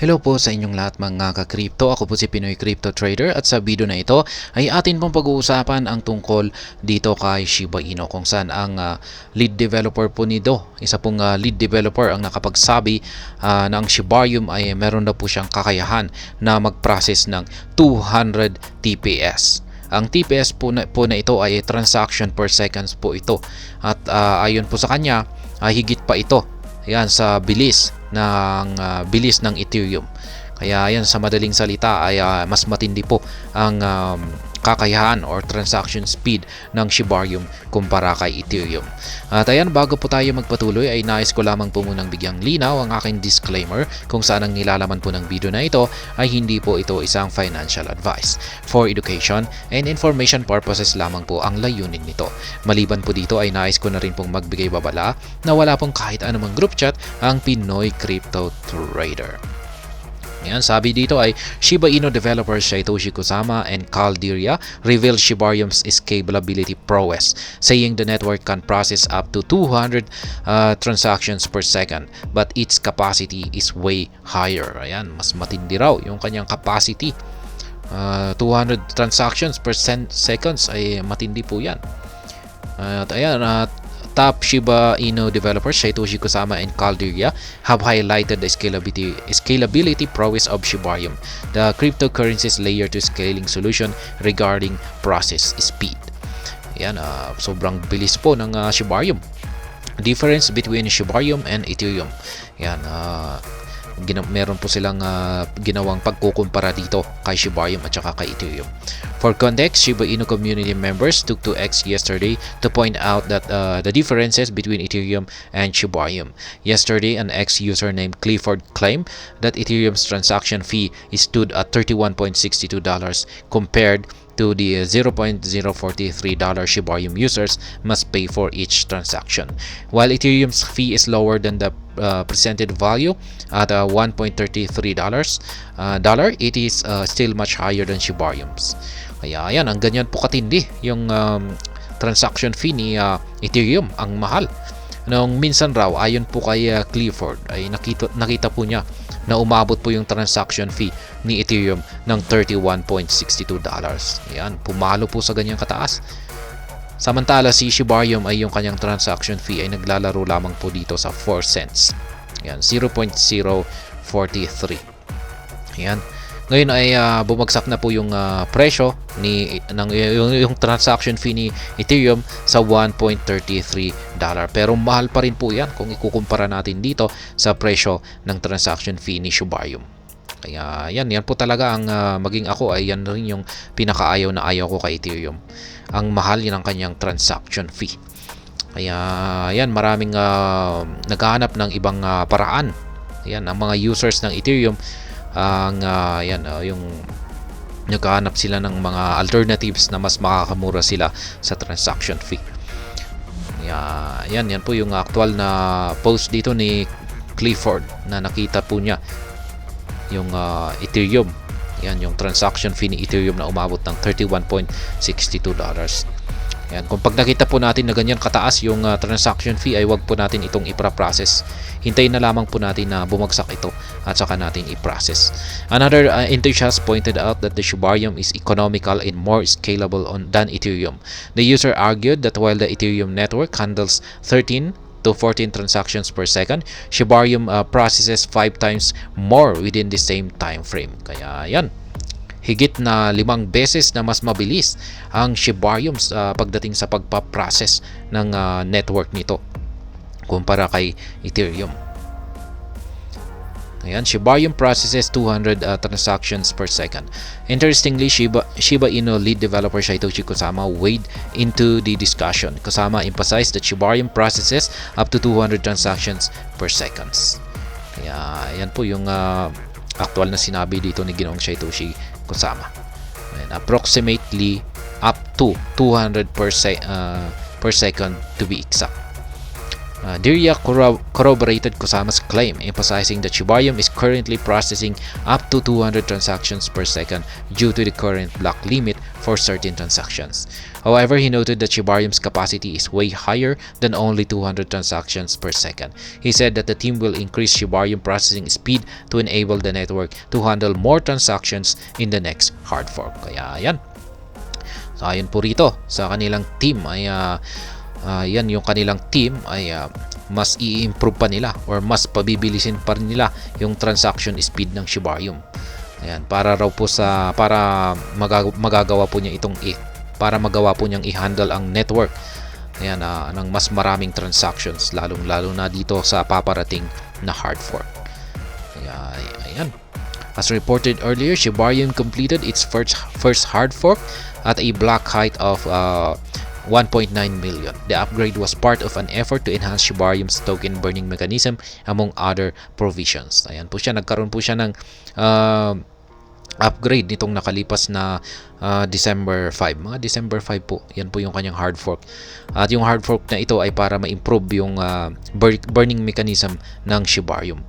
Hello po sa inyong lahat mga ka-crypto. Ako po si Pinoy Crypto Trader at sa video na ito ay atin pong pag-uusapan ang tungkol dito kay Shiba Inu kung saan ang lead developer po nito, isa pong lead developer ang nakapagsabi na ang Shibarium ay meron na po siyang kakayahan na mag-process ng 200 TPS. Ang TPS po na ito ay transaction per seconds po ito at ayon po sa kanya higit pa ito yan sa bilis ng Ethereum. Kaya yan sa madaling salita ay mas matindi po ang kakayahan or transaction speed ng Shibarium kumpara kay Ethereum. At ayan, bago po tayo magpatuloy ay nais ko lamang po munang bigyang linaw ang aking disclaimer kung saan ang nilalaman po ng video na ito ay hindi po ito isang financial advice. For education and information purposes lamang po ang layunin nito. Maliban po dito ay nais ko na rin pong magbigay babala na wala pong kahit anumang group chat ang Pinoy Crypto Trader. Yan, sabi dito ay Shiba Inu developers Satoshi Kusama and Calderia reveal Shibarium's scalability prowess, saying the network can process up to 200 transactions per second, but its capacity is way higher. Ayan, mas matindi raw yung kanyang capacity. 200 transactions per seconds ay matindi po yan. At ayan, top Shiba Inu developers Satoshi Kusama and Calderia have highlighted the scalability prowess of Shibarium, the cryptocurrency's layer 2 scaling solution regarding process speed. Yan, sobrang bilis po ng Shibarium. Difference between Shibarium and Ethereum. Yan, meron po silang ginawang pagkukumpara dito kay Shibarium at saka kay Ethereum. For context, Shiba Inu community members took to X yesterday to point out that the differences between Ethereum and Shibarium. Yesterday, an X user named Clifford claimed that Ethereum's transaction fee stood at $31.62 compared to the $0.043 Shibarium users must pay for each transaction. While Ethereum's fee is lower than the presented value at $1.33, it is still much higher than Shibarium's. Kaya ayan, ang ganyan po katindi yung transaction fee ni Ethereum, ang mahal. Nung minsan raw, ayon po kay Clifford, ay nakita po niya na umabot po yung transaction fee ni Ethereum ng $31.62. Ayan, pumalo po sa ganyang kataas. Samantala si Shibarium ay yung kanyang transaction fee ay naglalaro lamang po dito sa 4 cents. Ayan, 0.043. Ayan. Ngayon ay bumagsak na po yung presyo yung transaction fee ni Ethereum sa $1.33. Pero mahal pa rin po yan kung ikukumpara natin dito sa presyo ng transaction fee ni Shibarium. Kaya yan po talaga ang maging ako ay yan rin yung pinakaayaw na ayaw ko kay Ethereum. Ang mahal yan ang kanyang transaction fee. Kaya yan, maraming naghahanap ng ibang paraan. Yan, ang mga users ng Ethereum yung naghahanap sila ng mga alternatives na mas makakamura sila sa transaction fee. Yan po yung actual na post dito ni Clifford na nakita po niya yung Ethereum. Yan yung transaction fee ni Ethereum na umabot ng $31.62. Yan, kung pag nakita po natin na ganyan kataas yung transaction fee ay wag po natin itong i-process. Hintayin na lamang po natin na bumagsak ito at saka natin i-process. Another enthusiast pointed out that the Shibarium is economical and more scalable than Ethereum. The user argued that while the Ethereum network handles 13 to 14 transactions per second, Shibarium processes 5 times more within the same time frame. Kaya yan, higit na 5 beses na mas mabilis ang Shibarium pagdating sa pagpaprocess ng network nito kumpara kay Ethereum. Ayan, Shibarium processes 200 transactions per second. Interestingly, Shiba Inu lead developer Satoshi Kusama weighed into the discussion. Kusama emphasized that Shibarium processes up to 200 transactions per seconds. Kaya yan po yung actual na sinabi dito ni Ginoong Satoshi Kusama. And approximately up to 200 per second to be exact. Dirya corroborated Kusama's claim, emphasizing that Shibarium is currently processing up to 200 transactions per second due to the current block limit for certain transactions. However, he noted that Shibarium's capacity is way higher than only 200 transactions per second. He said that the team will increase Shibarium processing speed to enable the network to handle more transactions in the next hard fork. Kaya yan. So ayon po rito sa kanilang team ay yan yung kanilang team ay mas i-improve pa nila or mas pabibilisin pa rin nila yung transaction speed ng Shibarium. Ayan, para raw po magagawa po niya itong para magawa po niyang i-handle ang network. Ayan, ng mas maraming transactions lalong-lalo na dito sa paparating na hard fork. Ayan. As reported earlier, Shibarium completed its first hard fork at a block height of 1.9 million. The upgrade was part of an effort to enhance Shibarium's token burning mechanism among other provisions. Ayan po siya, nagkaroon po siya ng upgrade nitong nakalipas na December 5. Mga December 5 po. Yan po yung kanyang hard fork. At yung hard fork na ito ay para ma-improve yung burning mechanism ng Shibarium.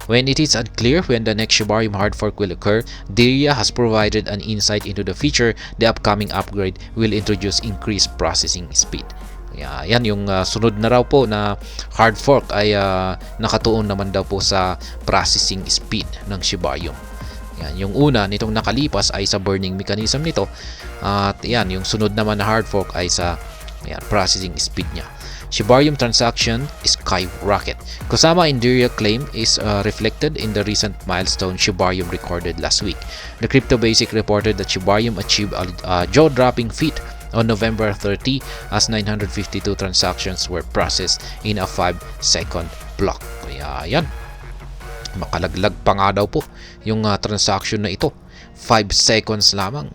When it is unclear when the next Shibarium hard fork will occur, Dirya has provided an insight into the feature the upcoming upgrade will introduce increased processing speed. Yan yung sunod na raw po na hard fork ay nakatuon naman daw po sa processing speed ng Shibarium. Yan, yung una nitong nakalipas ay sa burning mechanism nito at yan, yung sunod naman na hard fork ay sa processing speed niya. Shibarium transaction skyrocket. Kusama and Dirya claim is reflected in the recent milestone Shibarium recorded last week. The Crypto Basic reported that Shibarium achieved a jaw-dropping feat on November 30 as 952 transactions were processed in a 5-second block. Kaya yan, makalaglag pa nga daw po yung transaction na ito. 5 seconds lamang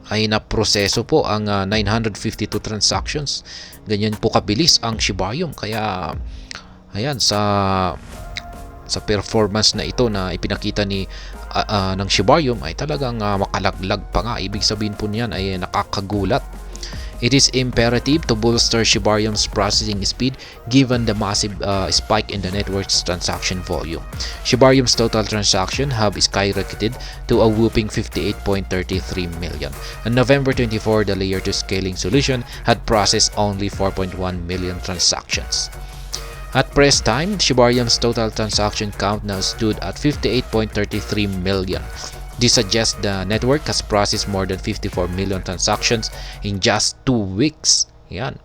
ay naproseso po ang 952 transactions. Ganyan po kabilis ang Shibarium. Kaya ayan, sa performance na ito na ipinakita ng Shibarium ay talagang makalaglag pa nga. Ibig sabihin po niyan ay nakakagulat. It is imperative to bolster Shibarium's processing speed given the massive spike in the network's transaction volume. Shibarium's total transaction have skyrocketed to a whopping 58.33 million. On November 24, the Layer 2 scaling solution had processed only 4.1 million transactions. At press time, Shibarium's total transaction count now stood at 58.33 million. This suggests the network has processed more than 54 million transactions in just 2 weeks. Yan.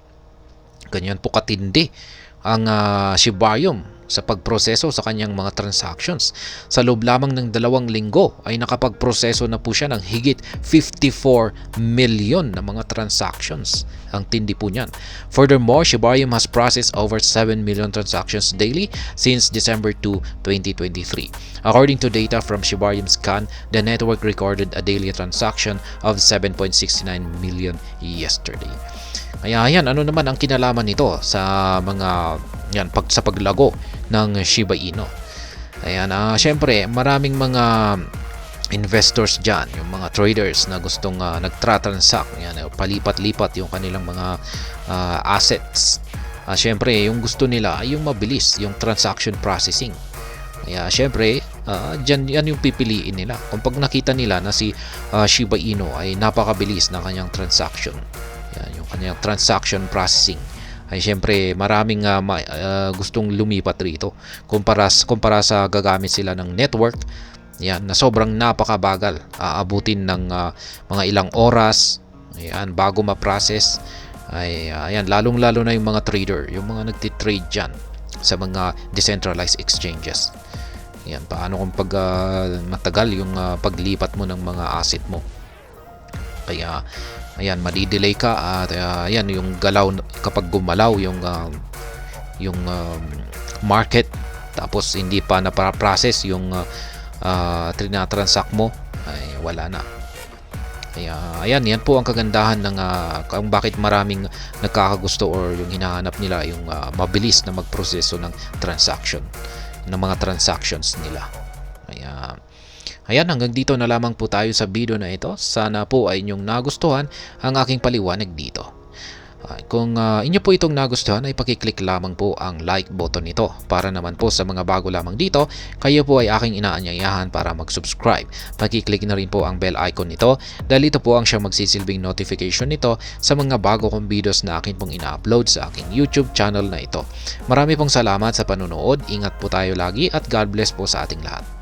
Ganyan po katindi ang Shibarium sa pagproseso sa kanyang mga transactions. Sa loob lamang ng 2 linggo ay nakapagproseso na po siya ng higit 54 million na mga transactions. Ang tindi po niyan. Furthermore, Shibarium has processed over 7 million transactions daily since December 2, 2023. According to data from Shibarium Scan, the network recorded a daily transaction of 7.69 million yesterday. Kaya yan, ano naman ang kinalaman nito sa mga sa paglago ng Shiba Inu? Ayan, syempre maraming mga investors dyan, yung mga traders na gustong nagtra-transact, palipat-lipat yung kanilang mga assets. Syempre, yung gusto nila ay yung mabilis, yung transaction processing. Kaya syempre, yan yung pipiliin nila. Kung pag nakita nila na si Shiba Inu ay napakabilis ng kanyang transaction, yung kanyang transaction processing, ay syempre maraming gustong lumipat rito kumpara sa gagamit sila ng network na sobrang napakabagal. Aabutin ng mga ilang oras bago ma-process. Ayan, lalong-lalo na yung mga trader, yung mga nagtitrade dyan sa mga decentralized exchanges. Ayan, paano kung pag matagal yung paglipat mo ng mga asset mo? Kaya ayan, madidelay ka at ayan, yung galaw kapag gumalaw yung market tapos hindi pa na-process yung tinatransact mo, ay wala na. Kaya ayan, yan po ang kagandahan ng kung bakit maraming nagkakagusto or yung hinahanap nila yung mabilis na magproseso ng transaction, ng mga transactions nila. Kaya ayan, hanggang dito na lamang po tayo sa video na ito. Sana po ay inyong nagustuhan ang aking paliwanag dito. Kung inyo po itong nagustuhan ay pakiclick lamang po ang like button nito. Para naman po sa mga bago lamang dito, kayo po ay aking inaanyayahan para mag-subscribe. Pakiclick na rin po ang bell icon nito dahil ito po ang siyang magsisilbing notification nito sa mga bago kong videos na akin pong ina-upload sa aking YouTube channel na ito. Marami pong salamat sa panunood, ingat po tayo lagi at God bless po sa ating lahat.